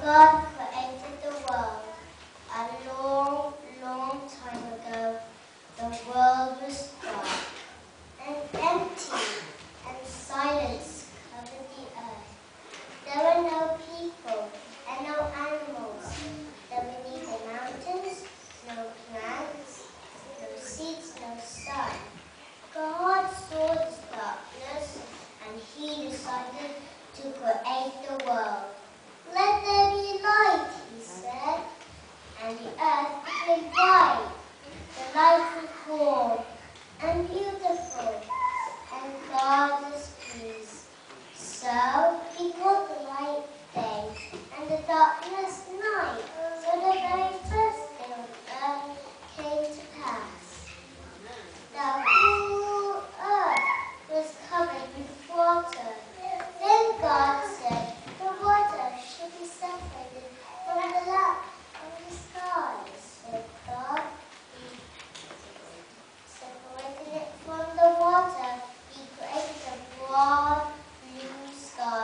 God created the world. A long, long time ago, the world was dark and empty, and silence covered the earth. There were no people and no animals. There were neither mountains, no plants, no seeds, no sun. God saw this darkness, and He decided to create the world. "Let there be light," He said, and the earth became bright. The light was warm and beautiful, and God was pleased. So He called the light day, and the darkness night. So the very first day on earth came to pass. The whole earth was covered with water. Then God said, "The water should be separated from the land of the skies." So God separated it from the water. He created a broad blue sky.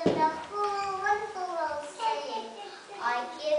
in the whole wonderful world saying, I give